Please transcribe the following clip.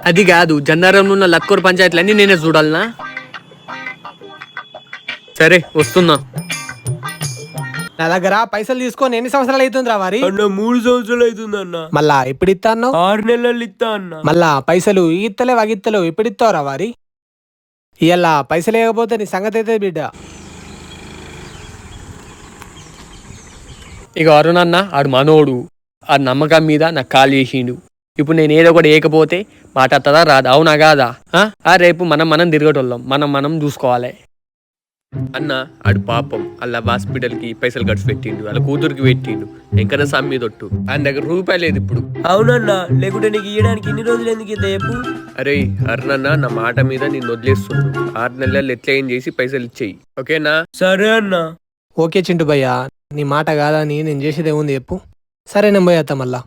అది కాదు, జన్నారంలో ఉన్న లక్కూరు పంచాయతీలన్నీ నేనే చూడాలనా? సరే వస్తున్నా. నా దగ్గర పైసలు తీసుకొని ఎన్ని సంవత్సరాలు అవుతుందిరా వారి? అన్న 3 సంవత్సరాలు అవుతుంది అన్న. మళ్ళా ఎప్పుడు ఇస్తా అన్నావు? 6 నెలలు ఇస్తా అన్న. మళ్ళా పైసలు ఈగిత్తలేవు అగిత్తలేవు ఎప్పుడు ఇస్తావురా వారి? ఇవాళ పైసలు లేకపోతే నీ సంగతి అయితే బిడ్డ. ఇక అరుణ్ అన్న ఆడు మనోడు, ఆ నమ్మకం మీద నాకు కాల్ చేసిండు. ఇప్పుడు నేను ఏదో ఒకటి ఏకపోతే మాట్లాడుతుందా రాదా? అవునా కాదా? రేపు మనం తిరగటోళ్ళం, మనం చూసుకోవాలి. అన్న ఆడు పాపం అలా హాస్పిటల్కి పైసలు ఖర్చు పెట్టిండు, వాళ్ళ కూతురికి పెట్టిండు. వెంకన్న స్వామి మీద ఒట్టు, ఆయన దగ్గర రూపాయి లేదు ఇప్పుడు. అవునన్న, లేకుంటే నీకు ఇవ్వడానికి ఇన్ని రోజులు ఎందుకు ఇంత చెప్పు? అరే అరుణన్న, నా మాట మీద నేను వదిలేస్తుండు. 6 నెలలు ఎట్లా ఏం చేసి పైసలు ఇచ్చేయి, ఓకేనా? సరే అన్న. ఓకే చింటు భయ్యా, నీ మాట కాదని నేను చేసేది ఏముంది చెప్పు. సరే నేను పోయేస్తా మళ్ళా.